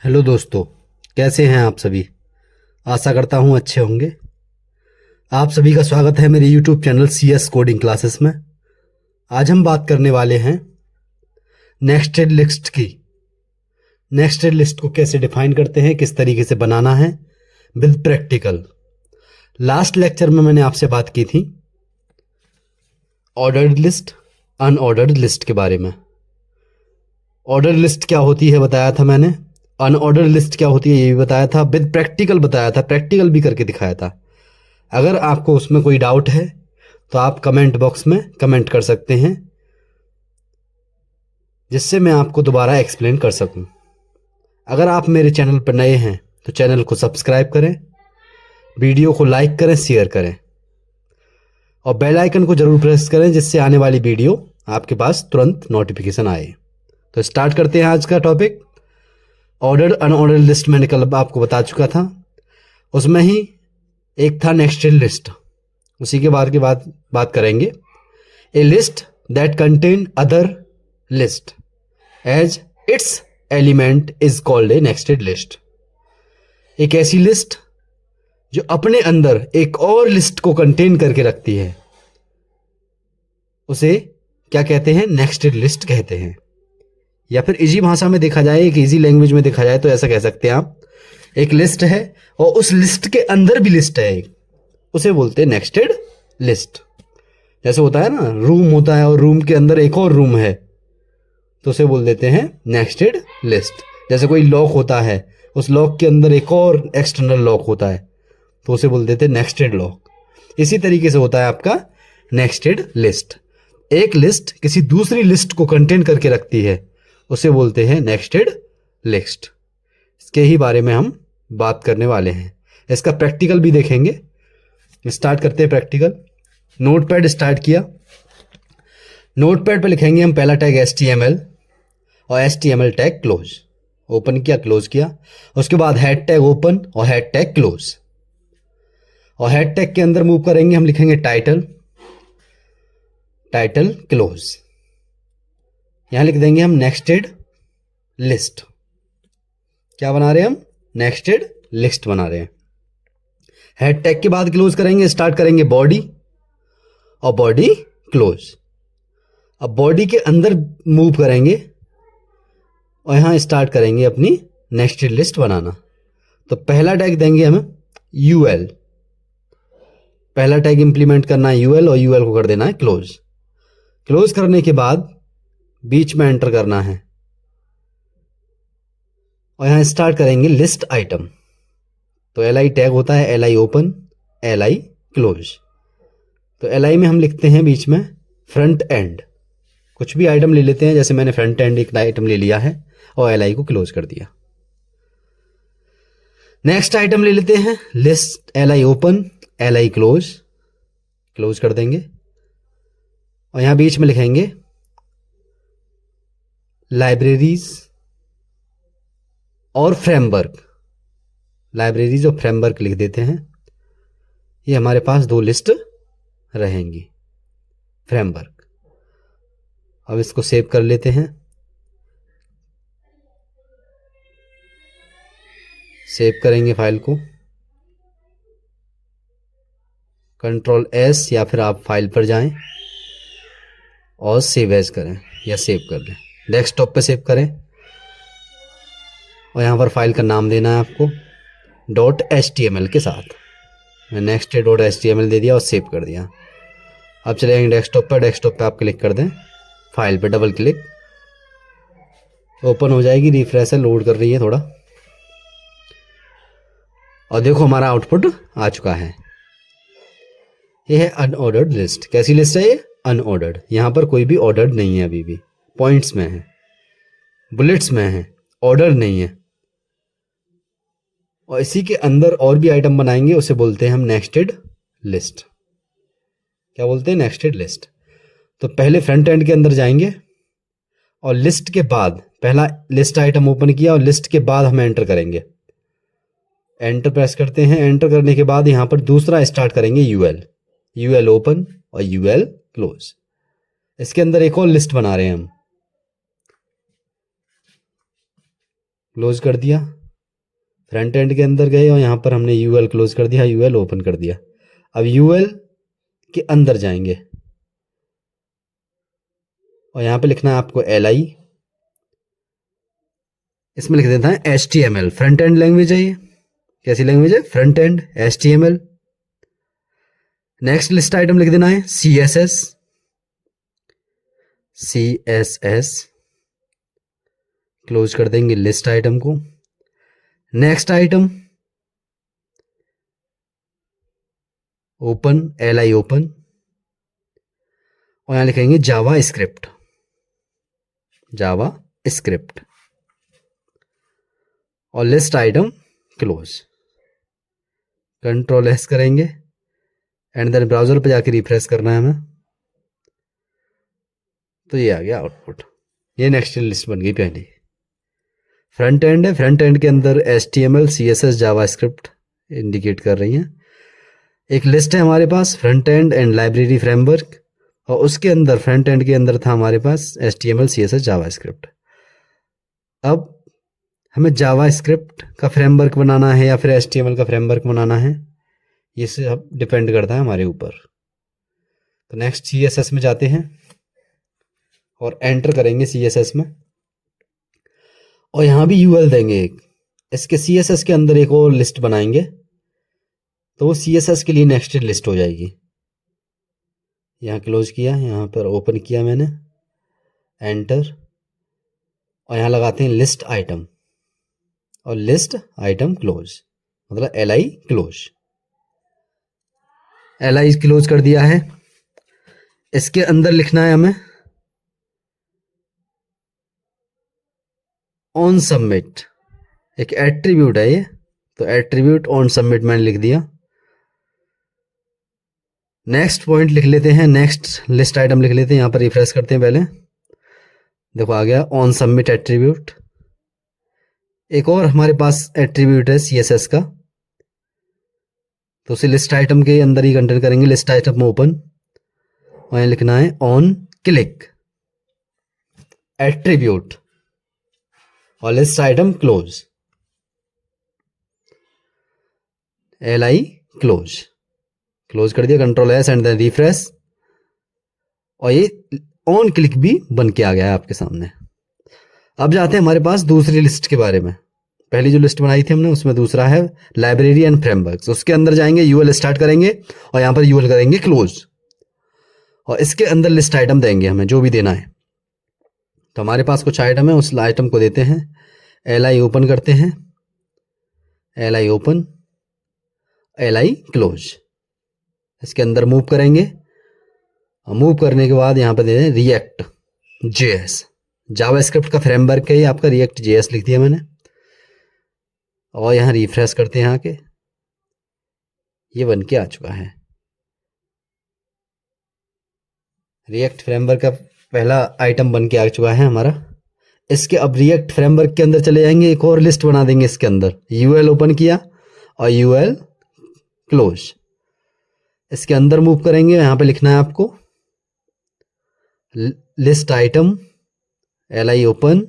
Hello दोस्तों, कैसे हैं आप सभी। आशा करता हूं अच्छे होंगे। आप सभी का स्वागत है मेरे YouTube channel CS coding classes में। आज हम बात करने वाले हैं नेक्स्टेड लिस्ट की। नेक्स्टेड लिस्ट को कैसे डिफाइन करते हैं, किस तरीके से बनाना है विद प्रैक्टिकल। लास्ट लेक्चर में मैंने आपसे बात की थी ऑर्डर्ड लिस्ट, अनऑर्डर्ड लिस्ट के बारे में। ऑर्डर लिस्ट क्या होती है बताया था मैंने, अनऑर्डर लिस्ट क्या होती है ये भी बताया था, विद प्रैक्टिकल बताया था, प्रैक्टिकल भी करके दिखाया था। अगर आपको उसमें कोई डाउट है तो आप कमेंट बॉक्स में कमेंट कर सकते हैं, जिससे मैं आपको दोबारा एक्सप्लेन कर सकूं। अगर आप मेरे चैनल पर नए हैं तो चैनल को सब्सक्राइब करें, वीडियो को लाइक करें, शेयर करें और बेल आइकन को जरूर प्रेस करें, जिससे आने वाली वीडियो आपके पास तुरंत नोटिफिकेशन आए। तो स्टार्ट करते हैं आज का टॉपिक। ऑर्डर अनऑर्डर लिस्ट मैंने कल आपको बता चुका था। उसमें ही एक था नेक्स्टेड लिस्ट, उसी के बारे की बात करेंगे। A list that contain other list as its element is called a nested list. एक ऐसी लिस्ट जो अपने अंदर एक और लिस्ट को कंटेन करके रखती है, उसे क्या कहते हैं? नेक्स्टेड लिस्ट कहते हैं। या फिर इजी भाषा में देखा जाए, एक इजी लैंग्वेज में देखा जाए तो ऐसा कह सकते हैं आप, एक लिस्ट है और उस लिस्ट के अंदर भी लिस्ट है एक, उसे बोलते हैं नेक्स्टेड लिस्ट। जैसे होता है ना, रूम होता है और रूम के अंदर एक और रूम है, तो उसे बोल देते हैं नेक्स्टेड लिस्ट। जैसे कोई लॉक होता है, उस लॉक के अंदर एक और एक्सटर्नल लॉक होता है, तो उसे बोल देते हैं नेक्स्टेड लॉक। इसी तरीके से होता है आपका नेक्स्टेड लिस्ट। एक लिस्ट किसी दूसरी लिस्ट को कंटेन करके रखती है, उसे बोलते हैं नेक्स्टेड लिस्ट। इसके ही बारे में हम बात करने वाले हैं। इसका प्रैक्टिकल भी देखेंगे। स्टार्ट करते हैं प्रैक्टिकल। नोटपैड स्टार्ट किया। नोटपैड पे लिखेंगे हम पहला टैग HTML और HTML टैग क्लोज। ओपन किया, क्लोज किया। उसके बाद हेड टैग ओपन और हेड टैग क्लोज। और हेड टैग के अंदर मूव करेंगे, हम लिखेंगे टाइटल, टाइटल क्लोज। यहां लिख देंगे हम नेक्स्टेड लिस्ट। क्या बना रहे हैं हम? नेक्स्टेड लिस्ट बना रहे हैं। हेड टैग के बाद क्लोज करेंगे, स्टार्ट करेंगे बॉडी और बॉडी क्लोज। अब बॉडी के अंदर मूव करेंगे और यहां स्टार्ट करेंगे अपनी नेक्स्टेड लिस्ट बनाना। तो पहला टैग देंगे हम UL। पहला टैग इंप्लीमेंट करना है UL और UL को कर देना है क्लोज। क्लोज करने के बाद बीच में एंटर करना है और यहां स्टार्ट करेंगे लिस्ट आइटम। तो LI टैग होता है LI ओपन, LI क्लोज। तो LI में हम लिखते हैं बीच में फ्रंट एंड। कुछ भी आइटम ले लेते हैं, जैसे मैंने फ्रंट एंड एक आइटम ले लिया है और LI को क्लोज कर दिया। नेक्स्ट आइटम ले लेते हैं list LI open, LI close, close कर देंगे और यहां बीच में लिखेंगे लाइब्रेरीज और फ्रेमवर्क। लाइब्रेरीज और फ्रेमवर्क लिख देते हैं। ये हमारे पास दो लिस्ट रहेंगी। फ्रेमवर्क। अब इसको सेव कर लेते हैं। सेव करेंगे फाइल को, Ctrl+S, या फिर आप फाइल पर जाएं और सेव एज करें या सेव कर लें। डेस्कटॉप पे सेव करें और यहाँ पर फाइल का नाम देना है आपको .html के साथ। मैं next.html दे दिया और सेव कर दिया। अब चले जाएंगे डेस्कटॉप पर। डेस्कटॉप पे आप क्लिक कर दें, फाइल पे डबल क्लिक, ओपन हो जाएगी। रिफ्रेश है, लोड कर रही है थोड़ा। और देखो हमारा आउटपुट आ चुका है। ये है अनऑर्डर्ड लिस्ट। कैसी लिस्ट है ये? अनऑर्डर्ड। यहाँ पर कोई भी ऑर्डर्ड नहीं है, अभी भी पॉइंट्स में है, बुलेट्स में है, ऑर्डर नहीं है। और इसी के अंदर और भी आइटम बनाएंगे, उसे बोलते हैं हम नेक्स्टेड लिस्ट। क्या बोलते हैं? Nested list. तो पहले फ्रंट एंड के अंदर जाएंगे और लिस्ट के बाद पहला लिस्ट आइटम ओपन किया और लिस्ट के बाद हम एंटर करेंगे। एंटर प्रेस करते हैं। एंटर करने के बाद यहां पर दूसरा स्टार्ट करेंगे UL ओपन और UL क्लोज। इसके अंदर एक और लिस्ट बना रहे हैं हम। क्लोज कर दिया, फ्रंट एंड के अंदर गए और यहाँ पर हमने यूएल क्लोज कर दिया, यूएल ओपन कर दिया। अब यूएल के अंदर जाएंगे और यहाँ पे लिखना है आपको LI, इसमें लिख देता है HTML, फ्रंट एंड लैंग्वेज है ये। कैसी लैंग्वेज है? Front end HTML। Next list item लिख देना है CSS, क्लोज कर देंगे लिस्ट आइटम को। Next item open, LI open, और यहां लिखेंगे जावा स्क्रिप्ट, और list item close. Control S करेंगे एंड देन ब्राउजर पे जाके रिफ्रेश करना है हमें, तो ये आ गया आउटपुट। ये नेक्स्ट लिस्ट बन गई पहली। फ्रंट एंड है, फ्रंट एंड के अंदर HTML, CSS, जावा स्क्रिप्ट इंडिकेट कर रही हैं। एक लिस्ट है हमारे पास फ्रंट एंड लाइब्रेरी फ्रेमवर्क, और उसके अंदर फ्रंट एंड के अंदर था हमारे पास HTML, CSS, जावा स्क्रिप्ट। अब हमें जावा स्क्रिप्ट का फ्रेमवर्क बनाना है या फिर HTML का फ्रेमवर्क बनाना है, ये से अब डिपेंड करता है हमारे ऊपर। तो नेक्स्ट CSS में जाते हैं और एंटर करेंगे CSS में, और यहाँ भी UL देंगे एक। इसके CSS के अंदर एक और लिस्ट बनाएंगे, तो वो CSS के लिए नेक्स्टेड लिस्ट हो जाएगी। यहाँ क्लोज किया, यहाँ पर ओपन किया मैंने, एंटर, और यहाँ लगाते हैं लिस्ट आइटम, और लिस्ट आइटम क्लोज, मतलब LI क्लोज। LI क्लोज कर दिया है। इसके अंदर लिखना है हमें ऑन सबमिट, एक एट्रीब्यूट है ये, तो एट्रीब्यूट ऑन सबमिट मैंने लिख दिया। नेक्स्ट पॉइंट लिख लेते हैं, नेक्स्ट लिस्ट आइटम लिख लेते हैं, यहाँ पर रिफ्रेश करते हैं पहले, देखो आ गया ऑन सबमिट एट्रीब्यूट। एक और हमारे पास एट्रीब्यूट है CSS का, तो उसे लिस्ट आइटम के अंदर ही कंटेन करेंगे। लिस्ट आइटम ओपन, और यहाँ लिखना है ऑन क्लिक एट्रीब्यूट, और list item close, LI close कर दिया। Control S and then refresh, और ये ऑन क्लिक भी बन के आ गया है आपके सामने। अब जाते हैं हमारे पास दूसरी लिस्ट के बारे में। पहली जो लिस्ट बनाई थी हमने उसमें दूसरा है लाइब्रेरी एंड फ्रेमवर्क्स। उसके अंदर जाएंगे, UL स्टार्ट करेंगे और यहाँ पर UL करेंगे क्लोज, और इसके अंदर लिस्ट आइटम देंगे हमें जो भी देना है। तो हमारे पास कुछ आइटम है, उस आइटम को देते हैं। LI ओपन करते हैं, LI ओपन, LI क्लोज, इसके अंदर मूव करेंगे, और मूव करने के बाद यहाँ पर दे दें रिएक्ट JS, जावा स्क्रिप्ट का फ्रेमवर्क है ये आपका, रिएक्ट JS लिख दिया मैंने, और यहाँ रिफ्रेश करते हैं आके, ये बन के आ चुका है। रिएक्ट फ्रेमवर्क का पहला आइटम बन के आ चुका है हमारा। इसके अब रिएक्ट फ्रेमवर्क के अंदर चले जाएंगे, एक और लिस्ट बना देंगे इसके अंदर। UL ओपन किया और UL क्लोज, इसके अंदर मूव करेंगे, यहाँ पे लिखना है आपको लिस्ट आइटम, LI ओपन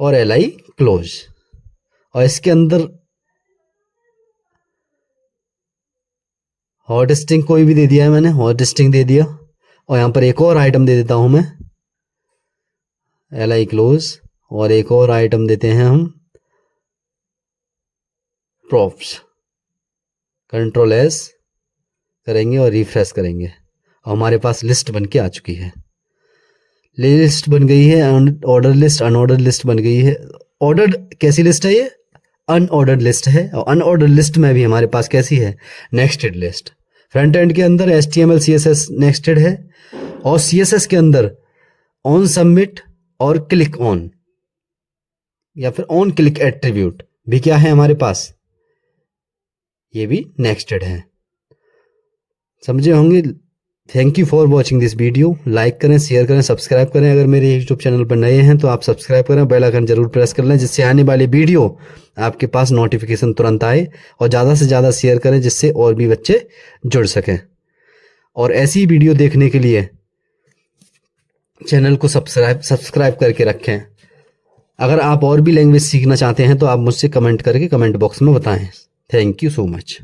और LI क्लोज, और इसके अंदर हॉट स्ट्रिंग कोई भी दे दिया है मैंने, हॉट स्ट्रिंग दे दिया। और यहाँ पर एक और आइटम दे देता हूं मैं, LI क्लोज, और एक और आइटम देते हैं हम प्रॉप्स। कंट्रोल S करेंगे और रिफ्रेश करेंगे, और हमारे पास लिस्ट बन के आ चुकी है। लिस्ट बन गई है, ऑर्डर लिस्ट, अनऑर्डर्ड लिस्ट बन गई है। ऑर्डर्ड कैसी लिस्ट है ये? अनऑर्डर्ड लिस्ट है, और अनऑर्डर्ड लिस्ट में भी हमारे पास कैसी है? Nested list. फ्रंट एंड के अंदर HTML CSS नेक्स्टेड है, और CSS के अंदर ऑन सबमिट और क्लिक ऑन, या फिर ऑन क्लिक एट्रीब्यूट भी क्या है हमारे पास, ये भी नेक्स्टेड है। समझे होंगे। Thank you for watching this video. Like करें, शेयर करें, सब्सक्राइब करें। अगर मेरे यूट्यूब चैनल पर नए हैं तो आप सब्सक्राइब करें, बेल आइकन जरूर प्रेस कर लें, जिससे आने वाली वीडियो आपके पास नोटिफिकेशन तुरंत आए। और ज़्यादा से ज़्यादा शेयर करें, जिससे और भी बच्चे जुड़ सकें। और ऐसी वीडियो देखने के लिए चैनल को सब्सक्राइब करके रखें। अगर आप और भी लैंग्वेज सीखना चाहते हैं तो आप मुझसे कमेंट करके कमेंट बॉक्स में बताएं। Thank you so much.